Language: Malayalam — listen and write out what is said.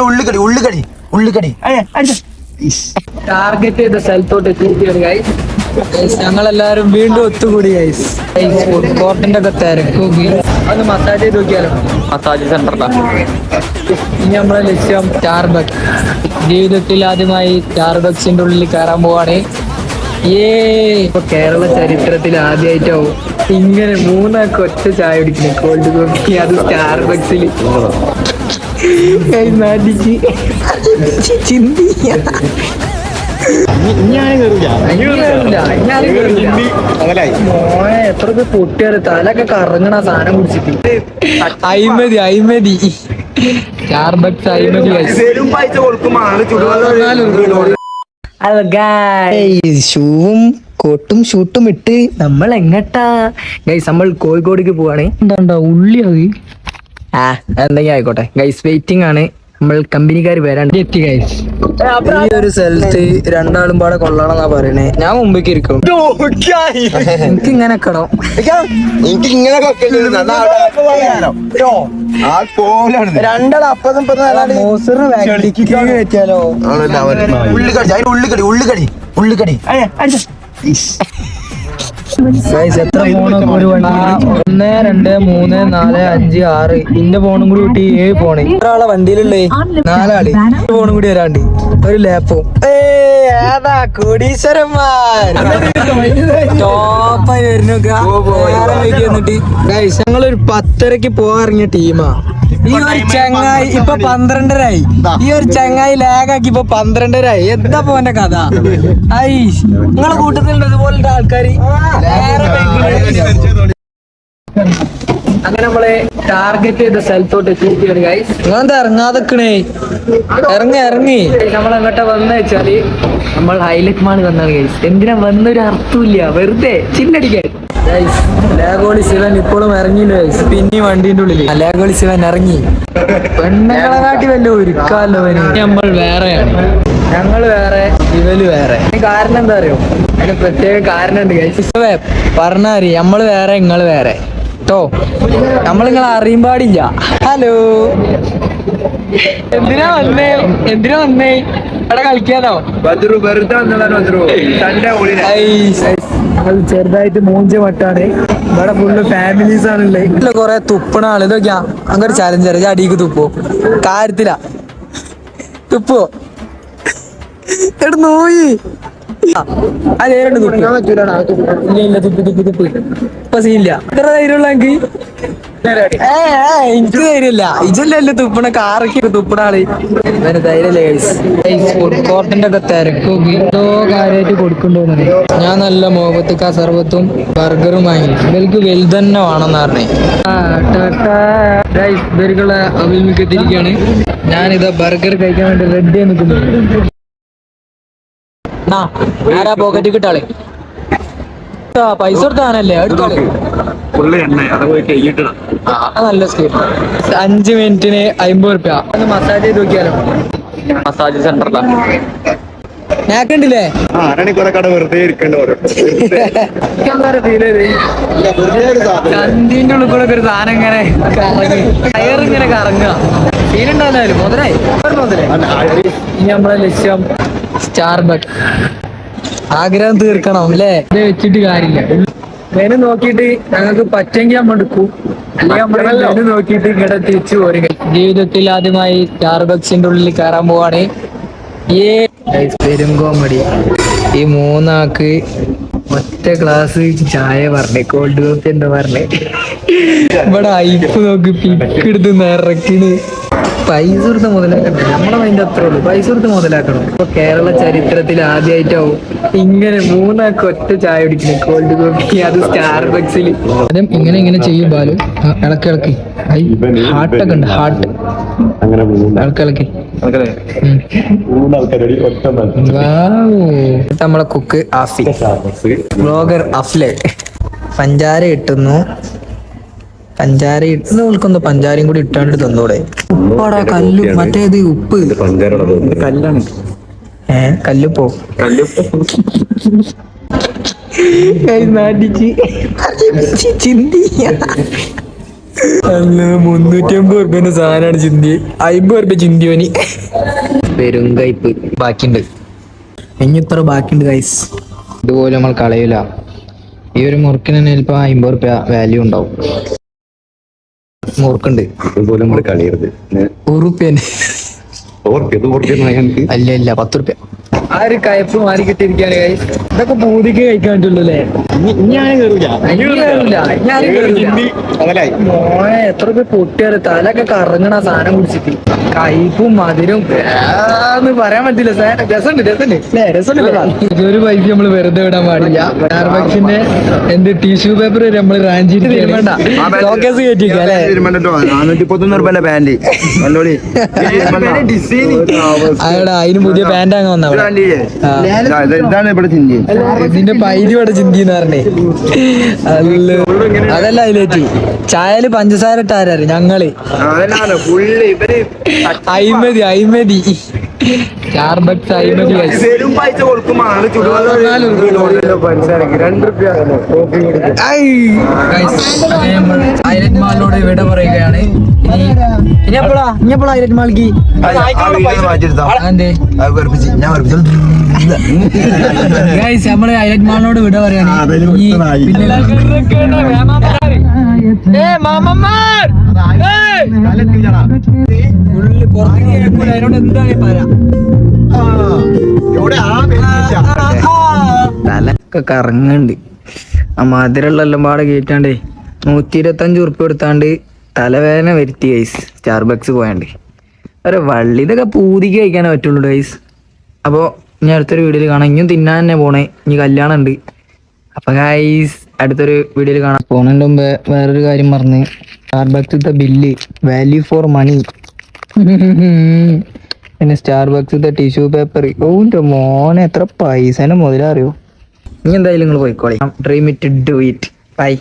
ഉള്ളിക്കടി ഉള്ളിക്കടി ഉള്ളിക്കടി ടാർഗറ്റ് ചെയ്ത സ്ഥലത്തോട്ട് എത്തിയിരിക്കുകയാണ് ഗൈസ്. ഞങ്ങളെല്ലാരും വീണ്ടും ഒത്തുകൂടി ഗൈസ്. ഫുഡ് കോർട്ടിന്റെ ഒക്കെ തിരക്കൂക്കി അത് മസാജ് ചെയ്ത് നോക്കിയാലോ. മസാജ് സെന്ററിലാണ് ഇനി നമ്മളെ ലക്ഷ്യം സ്റ്റാർബക്സ്. ജീവിതത്തിൽ ആദ്യമായി സ്റ്റാർബക്സിന്റെ ഉള്ളിൽ കയറാൻ പോവാണ്. ഇപ്പൊ കേരള ചരിത്രത്തിൽ ആദ്യമായിട്ടാവും ഇങ്ങനെ മൂന്നാൾക്ക് ഒറ്റ ചായ കുടിക്കുന്നത്. കോൾഡ് കോഫി, അത് സ്റ്റാർബക്സിൽ. എത്ര പൊട്ടിയാല് തലൊക്കെ കറങ്ങണ സാധനം കുടിച്ചിട്ട്. അയിമതി സ്റ്റാർബക്സ് അയിമതി. ഷൂവും കോട്ടും ഷൂട്ടും ഇട്ട് നമ്മൾ എങ്ങട്ടാ ഗൈസ്? നമ്മൾ കോഴിക്കോടേക്ക് പോവാണ്. എന്താ ഉള്ളിയായി എന്തെങ്കിലും ആയിക്കോട്ടെ ഗൈസ്. വെയിറ്റിംഗ് ആണ്. നമ്മൾ കമ്പനിക്കാർ വരാണ്ട് എത്തി ഗൈസ്. ഈ ഒരു സ്ഥലത്ത് രണ്ടാളും പാടെ കൊള്ളണമെന്നാ പറയണേ. ഞാൻ മുമ്പേക്ക് ഇരിക്കും. എനിക്ക് ഇങ്ങനെ കടം രണ്ടാളപ്പോ ഉള്ളിക്കടി എത്ര ഫോണൊക്കെ ഒരു വണ്ടി? 1 2 3 4 5 6 ഇന്റെ ഫോണും കൂടി കൂട്ടി 7 ഫോണ്. ഒരാളെ വണ്ടിയിലുള്ളേ 4 ആള്. ഫോണും കൂടി വരാണ്ട് ഒരു ലാപ്പും. ഏതാ കോടീശ്വരന്മാർ ടോപ്പായി വരുന്നു. എന്നിട്ട് ഞങ്ങളൊരു 10:30 പോകാൻ ഇറങ്ങിയ ടീമാ. ഈ ഒരു ചങ്ങായി ഇപ്പൊ 12:30 ഈ ഒരു ചങ്ങായി ലാഗാക്കി ഇപ്പൊ 12:30 എന്താ പോന്റെ കഥ? ഐ നിങ്ങളെ കൂട്ടത്തിലുണ്ട് ഇതുപോലത്തെ ആൾക്കാര്. അങ്ങനെ നമ്മളെ ടാർഗറ്റ് ചെയ്ത സ്ഥലത്തോട്ട് എത്തിയിരിക്കുകയാണ് ഗൈസ്. നിങ്ങളെന്താ ഇറങ്ങാതെക്കണേ? ഇറങ്ങി നമ്മൾ അങ്ങോട്ട് വന്ന വെച്ചാല് നമ്മൾ ഹൈലൈറ്റ് മാള് വന്നാണ് ഗൈസ്. എന്തിനാ വന്നൊരു അർത്ഥമില്ല, വെറുതെ ചില്ലടിക്കാൻ. ലാഗോളി ശിവൻ ഇപ്പോഴും ഇറങ്ങിയില്ല ഗൈസ്. പിന്നെ വണ്ടീന്റെ ഉള്ളിൽ ലാഗോളി ശിവൻ ഇറങ്ങി. പെണ്ണുങ്ങളെ കാട്ടി വല്ല ഒരുക്കാലോ. നമ്മൾ വേറെയാണ്, ഞങ്ങൾ വേറെ ഇവല് വേറെ. കാരണം എന്താ അറിയോ? അതിന് പ്രത്യേക കാരണം ഉണ്ട് ഗൈസ്. പറഞ്ഞാരി നമ്മള് വേറെ നിങ്ങള് വേറെ കേട്ടോ. നമ്മളിങ്ങളെ അറിയാൻ പാടില്ല. ഹലോ, എന്തിനാ വന്നേ? ഇവിടെ കളിക്കാനോ? ചെറുതായിട്ട് മൂഞ്ച മട്ടാണ്. ഇവിടെ ഫുള്ള് ഫാമിലീസ് ആണുള്ളത്. കൊറേ തുപ്പണ ആള്. ഇതൊക്കെയാ അങ്ങോട്ട് ചാലഞ്ച് അറിയാം. അടിക്ക് തുപ്പോ കാര്യത്തിലാ തുപ്പോ നോയി എനിക്ക് ധൈര്യമില്ല. ഇജല്ലേ തുപ്പണ കാറൊക്കെ തുപ്പണ ആള്. ധൈര്യല്ലേ? ഫുഡ് കോർട്ടിന്റെ ഒക്കെ തിരക്കൊക്കെ എന്തോ കാര്യമായിട്ട് കൊടുക്കണ്ടോന്നു. ഞാൻ നല്ല മുഖത്തുക്ക സർബത്തും ബർഗറും വാങ്ങി. ഇവർക്ക് വലുതന്നെ വേണമെന്ന് പറഞ്ഞേ. ഇവർക്കുള്ള അഭിമുഖത്തിരിക്കുകയാണ്. ഞാനിതാ ബർഗർ കഴിക്കാൻ വേണ്ടി റെഡി നിൽക്കുന്നു. ആരാ പോക്കറ്റ് കിട്ടാളെ? പൈസ കൊടുത്താണല്ലേ നല്ല സ്കീം. 5 മിനിറ്റിന് 50 റുപ്യ. ഒന്ന് മസാജ് ചെയ്ത് നോക്കിയാലോ? മസാജ് സെന്ററിലാണ്. ഞാക്കണ്ടില്ലേ ചന്തിന്റെ ഉള്ളിൽ കൂടെ ഒരു സാധനം ഇങ്ങനെ കയറിങ്ങനെ കറങ്ങുക. ഫീലുണ്ടായിരുന്നാലും മുതലായി. ഇനി നമ്മളെ ലക്ഷ്യം സ്റ്റാർബക്സ്. ആഗ്രഹം തീർക്കണം അല്ലേ? ഇത് വെച്ചിട്ട് കാര്യമില്ല. മെനു നോക്കിയിട്ട് ഞങ്ങൾക്ക് പറ്റെങ്കിൽ നമ്മൾ എടുക്കും, അല്ലെങ്കിൽ നമ്മൾ മെനു നോക്കിയിട്ട് ഇങ്ങടെ തിരിച്ചു പോരുക. ജീവിതത്തിൽ ആദ്യമായി സ്റ്റാർബക്സിന്റെ ഉള്ളിൽ കയറാൻ പോവാണ്. പെരുങ്കോമടി. ഈ 3 ആൾക്ക് ഒറ്റ ഗ്ലാസ് ചായ പറഞ്ഞേ. കോൾഡ് കോഫി എന്താ പറഞ്ഞേ? ഇവിടെ ഐപ്പ് നോക്കി പിക്കെടുത്ത് നിറക്കിന്. പൈസ കൊടുത്ത് മുതലാക്കണ്ടേ? നമ്മളെ മൈൻഡ് അത്രേ ഉള്ളൂ. പൈസ കൊടുത്ത് മുതലാക്കണം. ഇപ്പൊ കേരള ചരിത്രത്തിൽ ആദ്യമായിട്ടാവും ഇങ്ങനെ 3 ആൾക്ക് ഒറ്റ ചായ കുടിക്കുന്നത്. കോൾഡ് കോഫി, അത് സ്റ്റാർബക്സിൽ. ആദ്യം ഇങ്ങനെ ചെയ്യും ബാലു. ഇളക്കി ഹാർട്ടൊക്കെ ഉണ്ട്. ഹാർട്ട് ഇളക്കി നമ്മളെ കുക്ക് ആഫി, ബ്ലോഗർ അഫ്ലെ. പഞ്ചാര ഇട്ടുന്നു. പഞ്ചാര ഇട്ടുന്ന ഉൾക്കൊന്ന് പഞ്ചാരയും കൂടി ഇട്ടാണ്ട് തന്നൂടെ? ഉപ്പാടാ കല്ലു. മറ്റേത് ഉപ്പ് കല്ലാണ്. കല്ലുപ്പോ ചിന്തി. അല്ല 350 സാധനമാണ് ചിന്തി, 50 ചിന്തിയോനി. പെരുങ്കയ്പ് ബാക്കിണ്ട്, ഇനി ഇത്ര ബാക്കിണ്ട് ഗൈസ്. ഇതുപോലെ നമ്മൾ കളയില്ല. ഈ ഒരു മുറുക്കിന് തന്നെ ചിലപ്പോ 50 വാല്യൂ ഉണ്ടാവും. മുറുക്കുണ്ട് ഇതുപോലെ നമ്മൾ കളയരുത്. ഉറുപ്പ്യന് അല്ല ഇല്ല 10 റുപ്യ. ആ ഒരു കയപ്പ് മാറി കിട്ടിയിരിക്കാണ് ഗൈസ്. ഇതൊക്കെ പൂതിക്ക് കഴിക്കാൻ പറ്റുള്ളൂ അല്ലേ? മോനെ എത്ര രൂപ പൊട്ടിയാറ്, തലൊക്കെ കറങ്ങണ സാധനം കുടിച്ചിട്ട്. കയ്പും മധുരവും എന്ന് പറയാൻ പറ്റില്ല. രസമുണ്ട് അല്ലേ? രസമുണ്ട്. ഒരു പൈസ നമ്മള് വെറുതെ വിടാൻ പാടില്ല. സ്റ്റാർബക്സിന്റെ എന്ത് ടിഷ്യൂ പേപ്പർ നമ്മള് റാഞ്ചിട്ട് വേണ്ട ഷോക്കേസ് കയറ്റിക്കാം അല്ലേ? 431 പാന്റ് അതെടാ, അതിന് പുതിയ പാന്റ് അങ്ങ് വന്ന ഇതാണ് ഇവിടെ ചിന്തി. ഇതിന്റെ പൈരി ഇവിടെ ചിന്തിന്ന് പറഞ്ഞേ. അതല്ല ഹൈലൈറ്റ്. ചായല് പഞ്ചസാര ഇട്ടാരാ ഞങ്ങള് അയിമതി സ്റ്റാർബക്സ് അയിമതി. ഹൈലൈറ്റ് മാളിനോട് വിട പറയുകയാണ്. ഇനി എപ്പോഴാ ഹൈലൈറ്റ് മാളിക്ക് ഗൈസ്? നമ്മള് ഹൈലൈറ്റ് മാളിനോട് വിട പറയാണ്. തലൊക്കെ കറങ്ങണ്ട്. ആ മധുരമുള്ള എല്ലാം പാടെ കയറ്റാണ്ടേ 125 ഉറുപ്പ്യ കൊടുത്താണ്ട് തലവേദന വരുത്തി ഗൈസ്. സ്റ്റാർബക്സ് പോയാണ്ട് ഒരു വള്ളി. ഇതൊക്കെ പൂതിക്ക് കഴിക്കാനേ പറ്റുള്ളൂ ഗൈസ്. അപ്പോൾ ഇനി അടുത്തൊരു വീഡിയോയിൽ കാണാം. ഇനിയും തിന്നാൻ തന്നെ പോണേ, ഇനി കല്യാണം ഉണ്ട്. അപ്പൊ ഗൈസ് അടുത്തൊരു വീഡിയോയിൽ കാണാം. പോണതിൻ്റെ മുമ്പ് വേറൊരു കാര്യം പറഞ്ഞ്, സ്റ്റാർബക്സിത്തെ ബില്ല് വാല്യൂ ഫോർ മണി. പിന്നെ സ്റ്റാർബക്സിത്തെ ടിഷ്യൂ പേപ്പർ. ഓൻ്റെ മോനെ എത്ര പൈസേനെ മുതലറിയോ? ഇനി എന്തായാലും നിങ്ങൾ പോയിക്കോളെ. Dream it, do it. By.